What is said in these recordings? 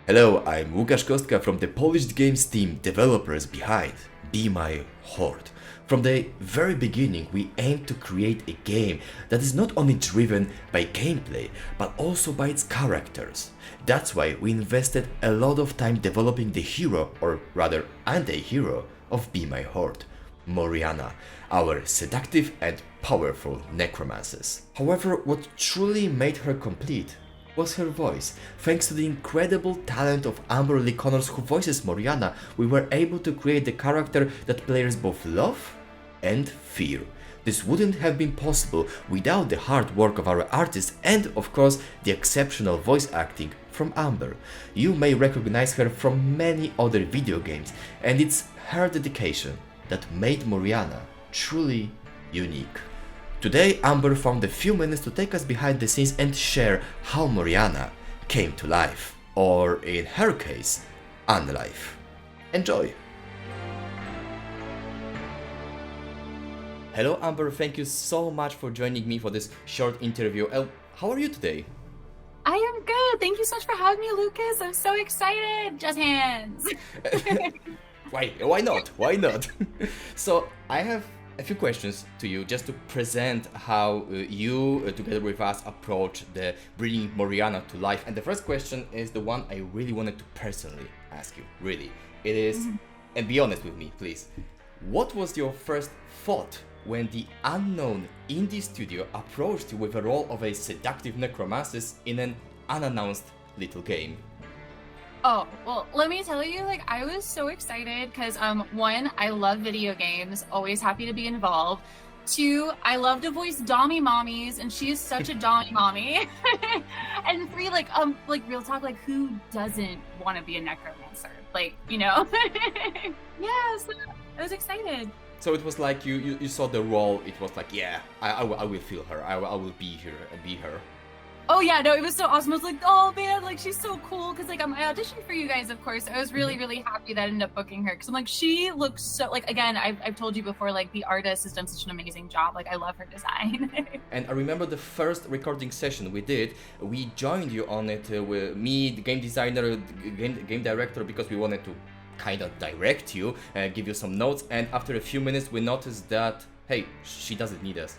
Hello, I'm Łukasz Kostka from the Polish games team developers behind Be My Horde. From the very beginning, we aimed to create a game that is not only driven by gameplay, but also by its characters. That's why we invested a lot of time developing the hero, or rather anti-hero, of Be My Horde, Moriana, our seductive and powerful necromancess. However, what truly made her complete was her voice. Thanks to the incredible talent of Amber Lee Connors, who voices Moriana, we were able to create the character that players both love and fear. This wouldn't have been possible without the hard work of our artists and, of course, the exceptional voice acting from Amber. You may recognize her from many other video games, and it's her dedication that made Moriana truly unique. Today, Amber found a few minutes to take us behind the scenes and share how Moriana came to life, or in her case, unlife. Enjoy! Hello Amber, thank you so much for joining me for this short interview. How are you today? I am good. Thank you so much for having me, Lucas. I'm so excited. Just hands. Why not? Why not? So I have a few questions to you just to present how you together with us approach the bringing Moriana to life. And the first question is the one I really wanted to personally ask you. Really, it is, and be honest with me, please. What was your first thought when the unknown indie studio approached you with the role of a seductive necromancess in an unannounced little game? Oh, well, let me tell you, I was so excited because, one, I love video games, always happy to be involved. Two, I love to voice Dommy mommies, and she is such a Dommy mommy. And three, real talk, who doesn't want to be a necromancer? Yeah, so I was excited. So it was like you saw the role, it was like, yeah, I will feel her, I will be here and be her. Oh yeah, no, it was so awesome. I was like, oh man, she's so cool. Cause I auditioned for you guys, of course. I was really, really happy that I ended up booking her. Cause I'm like, she looks so, again, I've told you before, the artist has done such an amazing job. I love her design. And I remember the first recording session we did, we joined you on it with me, the game designer, game director, because we wanted to kind of direct you, give you some notes. And after a few minutes, we noticed that hey, she doesn't need us.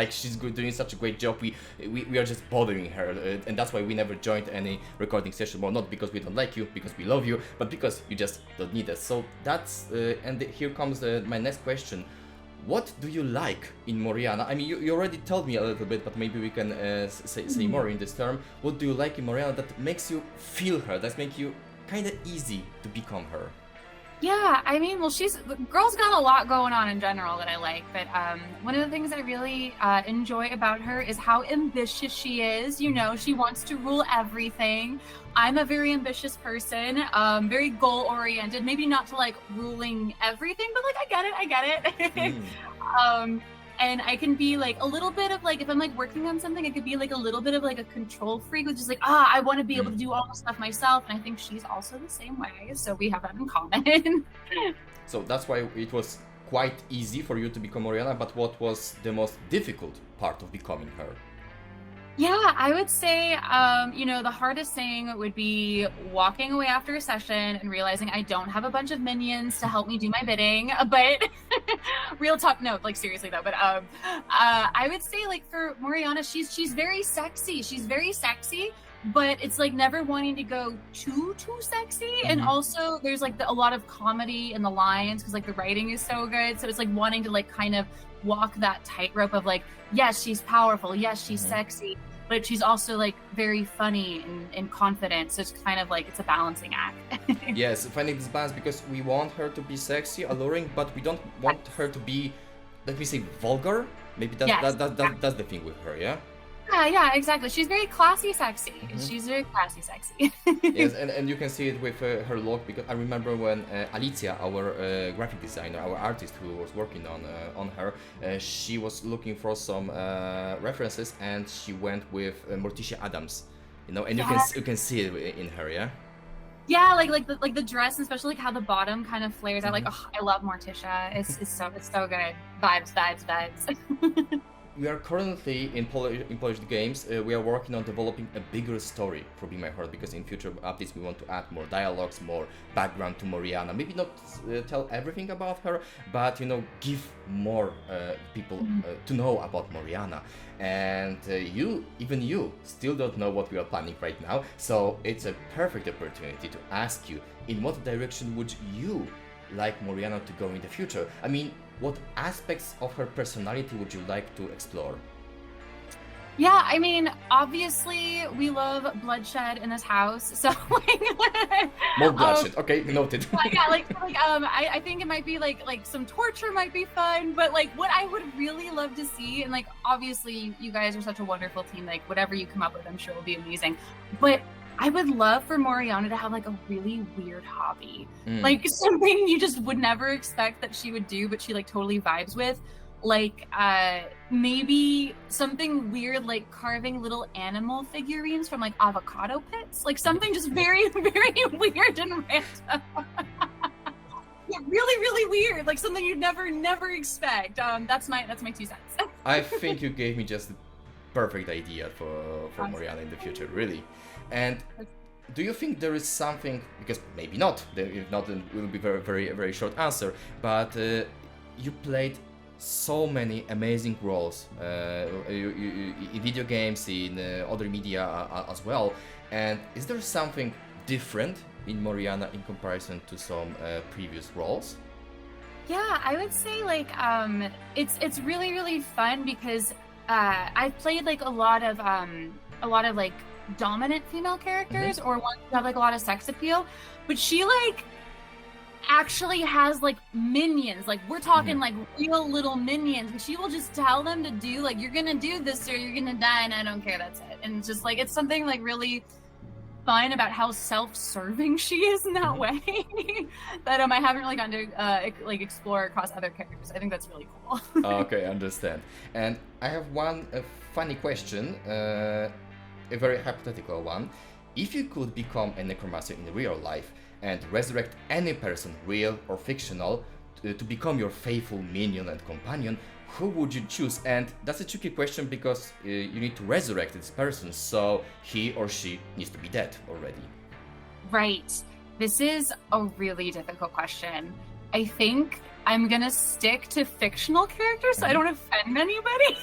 She's doing such a great job. We are just bothering her, and that's why we never joined any recording session. Well, not because we don't like you, because we love you, but because you just don't need us. So that's and here comes my next question. What do you like in Moriana? I mean, you already told me a little bit, but maybe we can say more in this term. What do you like in Moriana that makes you feel her? That makes you kind of easy to become her? Yeah, I mean, well, the girl's got a lot going on in general that I like, but one of the things I really enjoy about her is how ambitious she is. You know, she wants to rule everything. I'm a very ambitious person, very goal-oriented, maybe not to ruling everything, but I get it. And I can be a little bit of if I'm working on something, I could be a little bit of a control freak, which is I want to be able to do all the stuff myself. And I think she's also the same way. So we have that in common. So that's why it was quite easy for you to become Moriana, but what was the most difficult part of becoming her? Yeah, I would say, the hardest thing would be walking away after a session and realizing I don't have a bunch of minions to help me do my bidding. But real talk, no, seriously though. But I would say for Moriana, she's very sexy. She's very sexy, but it's never wanting to go too sexy. And also there's a lot of comedy in the lines because the writing is so good. So it's wanting to kind of walk that tightrope of yes, she's powerful, yes, she's sexy, but she's also very funny and confident. So it's kind of it's a balancing act. Yes, finding this balance, because we want her to be sexy, alluring, but we don't want her to be, let me say, vulgar. Maybe that's the thing with her, yeah? Yeah, exactly. She's very classy sexy. She's very classy sexy. Yes, and you can see it with her look, because I remember when Alicia, our graphic designer, our artist who was working on her, she was looking for some references, and she went with Morticia Adams, and you can see it in her, yeah. Yeah, the dress, and especially how the bottom kind of flares out. I love Morticia. It's so good. Vibes. we are currently in Polish games. We are working on developing a bigger story for Be My Horde, because in future updates we want to add more dialogues, more background to Moriana. Maybe not tell everything about her, but give more people to know about Moriana. And even you, still don't know what we are planning right now. So it's a perfect opportunity to ask you, in what direction would you like Moriana to go in the future? I mean, what aspects of her personality would you like to explore? Yeah, I mean, obviously we love bloodshed in this house, so More bloodshed. Okay, noted. yeah, I think it might be like some torture might be fun, but like what I would really love to see, and like obviously you guys are such a wonderful team, like whatever you come up with, I'm sure will be amazing. But I would love for Moriana to have like a really weird hobby, like something you just would never expect that she would do, but she like totally vibes with. Like maybe something weird, like carving little animal figurines from like avocado pits, like something just very, very weird and random. Yeah, really weird, like something you'd never expect. That's my 2 cents. I think you gave me just the perfect idea for Moriana in the future, really. And do you think there is something, because maybe not, if not, it will be very short answer, but you played so many amazing roles in video games, in other media as well, and is there something different in Moriana in comparison to some previous roles? Yeah, I would say like it's really fun because I've played like a lot of like dominant female characters or ones who have like a lot of sex appeal, but she like actually has like minions, like we're talking like real little minions, and she will just tell them to do like, you're gonna do this or you're gonna die, and I don't care, that's it. And it's just like, it's something like really fun about how self-serving she is in that way that I haven't really gotten to like explore across other characters. I think that's really cool. Okay, understand. And I have one funny question, a very hypothetical one. If you could become a necromancer in real life and resurrect any person, real or fictional, to become your faithful minion and companion, who would you choose? And that's a tricky question because you need to resurrect this person, so he or she needs to be dead already. Right. This is a really difficult question. I think I'm gonna stick to fictional characters so I don't offend anybody.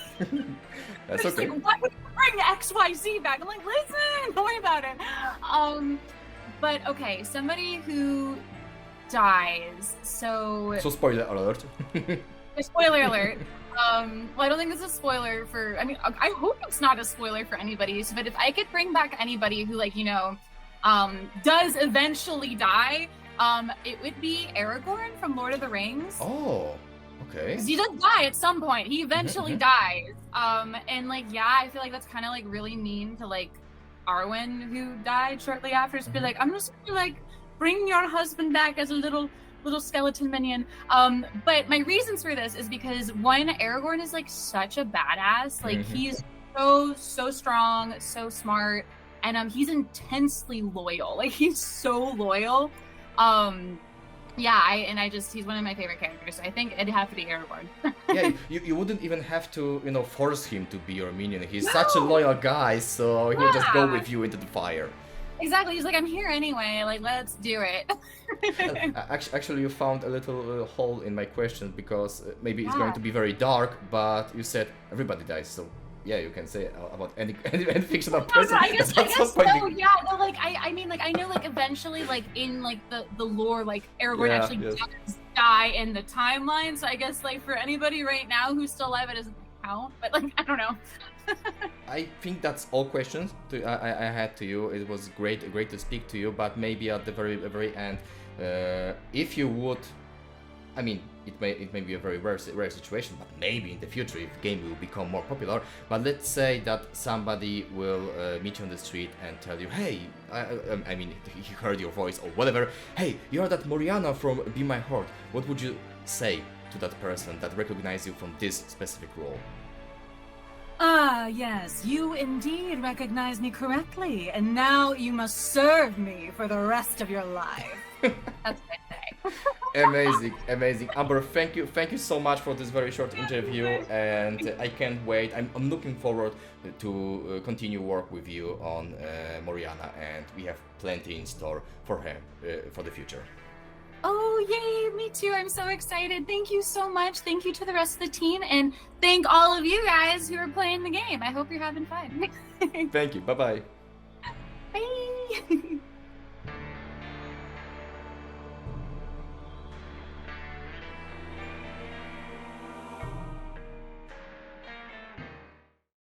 That's okay. Like, why would you bring XYZ back? I'm like, listen, don't worry about it. But okay, somebody who dies. So spoiler alert. Spoiler alert. Well, I don't think this is a spoiler for. I mean, I hope it's not a spoiler for anybody. But if I could bring back anybody who, like, does eventually die, it would be Aragorn from Lord of the Rings. Oh, okay. Because he does die at some point. He eventually dies. And like, yeah, I feel like that's kind of like really mean to like Arwen, who died shortly after. Just be like, I'm just gonna like bring your husband back as a little skeleton minion. But my reasons for this is because one, Aragorn is like such a badass. Like he's so strong, so smart, and he's intensely loyal. Like he's so loyal. Yeah, he's one of my favorite characters. So I think it'd have to be Aragorn. Yeah, you wouldn't even have to, force him to be your minion. He's such a loyal guy, so he'll just go with you into the fire. Exactly. He's like, I'm here anyway. Like, let's do it. Actually, you found a little hole in my question because maybe it's going to be very dark, but you said everybody dies, so. Yeah, you can say about any fictional person. I guess so. Yeah, no, like I mean, like I know, like eventually, like in like the lore, like Aragorn actually does die in the timeline. So I guess like for anybody right now who's still alive, it doesn't count. But like I don't know. I think that's all questions I had to you. It was great to speak to you. But maybe at the very end, if you would, I mean. It may be a very rare situation, but maybe in the future, if the game will become more popular. But let's say that somebody will meet you on the street and tell you, hey, I mean, he heard your voice or whatever. Hey, you're that Moriana from Be My Horde. What would you say to that person that recognizes you from this specific role? Ah, yes, you indeed recognize me correctly, and now you must serve me for the rest of your life. That's what I say. Amazing, amazing. Amber, thank you so much for this very short interview, and I can't wait. I'm looking forward to continue work with you on Moriana, and we have plenty in store for her for the future. Oh, yay, me too. I'm so excited. Thank you so much. Thank you to the rest of the team, and thank all of you guys who are playing the game. I hope you're having fun. Thank you. Bye bye.